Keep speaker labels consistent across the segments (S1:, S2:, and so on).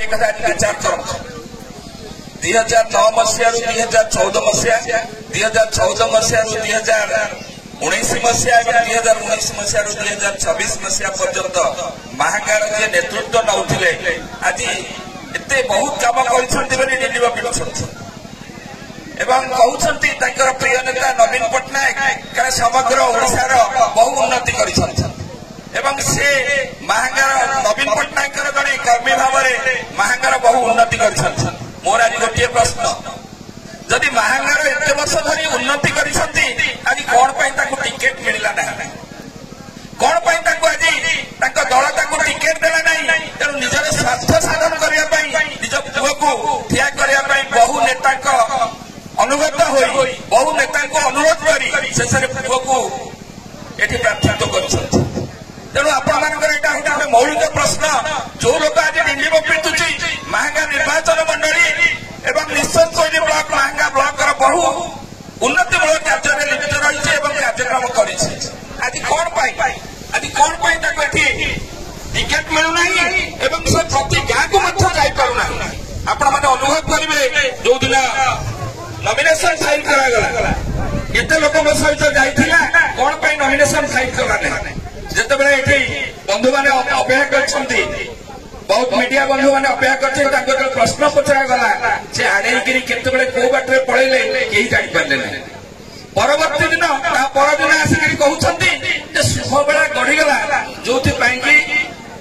S1: विचार कर 2009 मसीह 2014 मसीह 2014 मसीह 2019 मसीह 2019 मसीह 2026 मसीह पर्यंत महागार जे नेतृत्व नौथिले आज एते बहुत काम कर एवं कहते प्रिय नेता नवीन पट्टनायक समग्र ओडिशार बहु उन्नति कर से महागार नवीन पट्टनायक जड़े कर्मी भाव में महागार बहु उन्नति कर मोर आज गोटे प्रश्न जदि महागार एत वर्ष धरी उन्नति कर आज कौन टिकेट मिलला ना कौन आज दल टिकेट देला ना तेणु निजर स्वार्थ साधन करने निज पुओ को ठिया करने बहु नेता अनुगत हो बहु नेता अनुरोध कर शेष पुओ को ये प्रार्थित्व कर तेणु आपण मौलिक प्रश्न जो लोग आज डिंडीब पिटुची महांगा निर्वाचन मंडली एवं निश्चल कोइली ब्लॉक महांगा ब्लॉक बहु उन्नतिमूलक कार्य लिप्त रही कार्यक्रम कर आज कौन टिकेट मिलूना से प्रति गाँ को जापना आपण मैंने अनुभव करेंगे जो दिन नॉमिनेशन फाइल करागला केते लोक सहित जाइथिला कौन नॉमिनेशन फाइल कराने जितेबाला ये बंधु मैंने अपेक्षा कर बहुत मीडिया बंधु मैंने अपेक्षा कर प्रश्न पचरा गला से आड़े केतबेले को बाटे पड़ेले कहीं जापारे ना परवर्ती दिन परदिन आसिक कहते शुभ बेला गढ़ीगला जो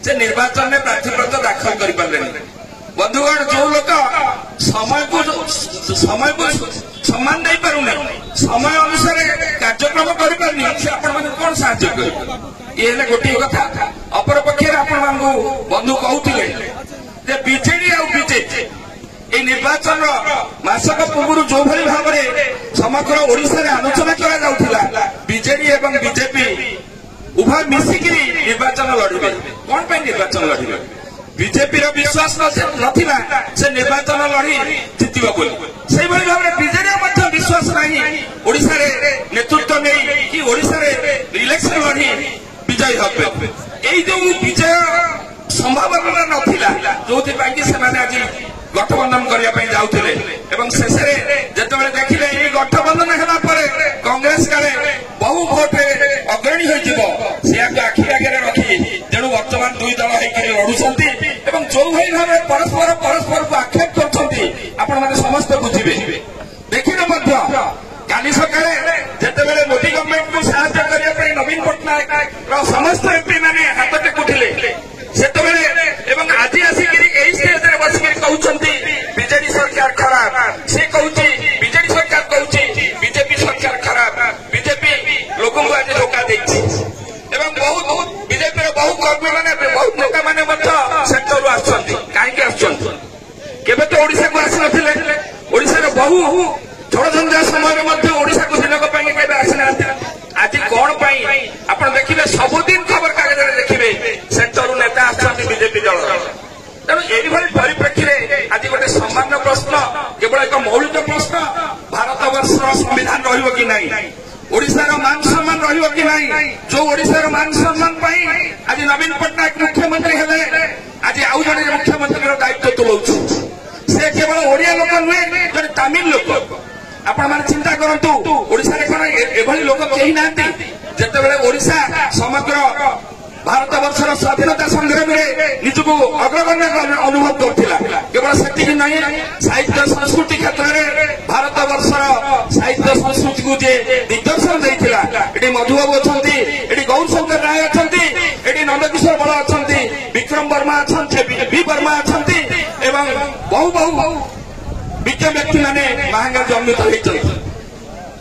S1: से निर्वाचन में प्रार्थीपत्र दाखल कर बंधुगण जो लोक समय को सम्मान दे पारुना समय अनुसार कार्यक्रम कर कौन साहाଯ୍य कर ये गोटे कथा अपर पक्षे आपण बंधु कहते बीजेडी आ बीजेपी ये निर्वाचन मासक पूर्व जो भाई भाव में समग्र ओडिशा रे आलोचना करा बीजेडी एवं बीजेपी उभय मिसिकी निर्वाचन लड़े कौन निर्वाचन लड़े बीजेपी विश्वास नथिला से निर्वाचन लड़ी जितब से भाव में बीजेडी विश्वास नहीं ओडिशा रे नेतृत्व नहीं कि ओडिशा रे इलेक्शन लड़ी विजय हे यही जो विजय संभावना नथिला जो आज गठबंधन करने जाऊे शेष में देखिले गठबंधन है कांग्रेस काले बहु भोट अग्रणी हो आखि आगे रखी तेणु बर्तमान दुई दल होड़ जो भाई भाव परस्पर को आक्षेप कर समस्त बुझे देखिले काली सकाळे जितेबाला मोदी गवर्नमेंट को साहाय्य करने नवीन पट्टनायक समस्त एमपी मैंने हाथ टेकुले से आज आसिक स्टेज में बसिक कहते बीजेडी सरकार खराब से कहूँ बीजेडी सरकार कहूँ बीजेपी सरकार खराब बीजेपी लोक आज धोखा देती बहुत बीजेपी बहु कर्मी मैंने बहुत नेता मैंने सेक्टर आसवे तो ओडिशा को आसी नथिले बहु झड़झंझा समय ओडिशा को दिनक आसीना आज कौन आप देखिए सबुदिन खबर कागज देखिए सेक्टर नेता आसुच्च बीजेपी दल तेणु यही परिप्रेक्षी में आज गोटे सामान्य प्रश्न केवल एक मौलिक प्रश्न भारत वर्षर संविधान रहिबो कि नहीं ओडिशार मान सम्मान रहिबो कि नहीं जो ओडिशार मान सम्मान आज नवीन पट्टनायक मुख्यमंत्री हेले आज आउ जड़े मुख्यमंत्री दायित्व तुलाऊ से केवल ओडिया लोक नुहे जड़े तमिल लोक आपण चिंता करंतु ओडिशा रे कोन एभली लोक केही नांती जेतेबेले ओडिशा समग्र भारत वर्षर स्वाधीनता संग्राम में निजको अग्रगण्य अनुभव करथिला केवल सेतिक नहीं साहित्य संस्कृति क्षेत्र में भारत वर्षर साहित्य संस्कृति को जे दिग्दर्शन देथिला एटी मधुबाबू अछंती एटी गौरशंकर राय अछंती एटी नंदकिशोर बल अछंती विक्रम वर्मा अछंती बी वर्मा अछंती एवं बहु विज्ञ व्यक्ति माने महांगा जन्मित होइछथि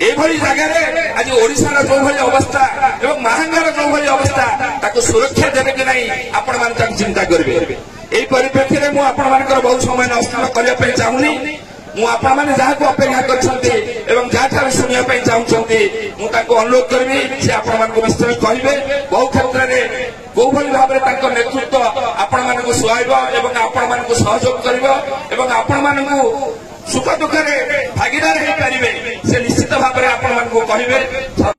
S1: एभली जगह आज ओडिशार जो भाई अवस्था एवं महांगार जो भाई अवस्था ताको सुरक्षा देवे कि नहीं आपण मान चिंता करेंगे यही परिप्रेक्षी में मुझे बहुत समय नष्ट करने चाहूनी मुझे जहाँ को अपेक्षा कर शुणापी चाहूँगी मुझे अनुरोध करी से आपण विषय कहे बहु क्षेत्र में जो भाई भाव में नेतृत्व आपण मानक सुहाइब और आपण मानक सहयोग कर आपण मानक सुख दुख भागीदार हो पारे से निश्चित भाव में आपण मानक कहे।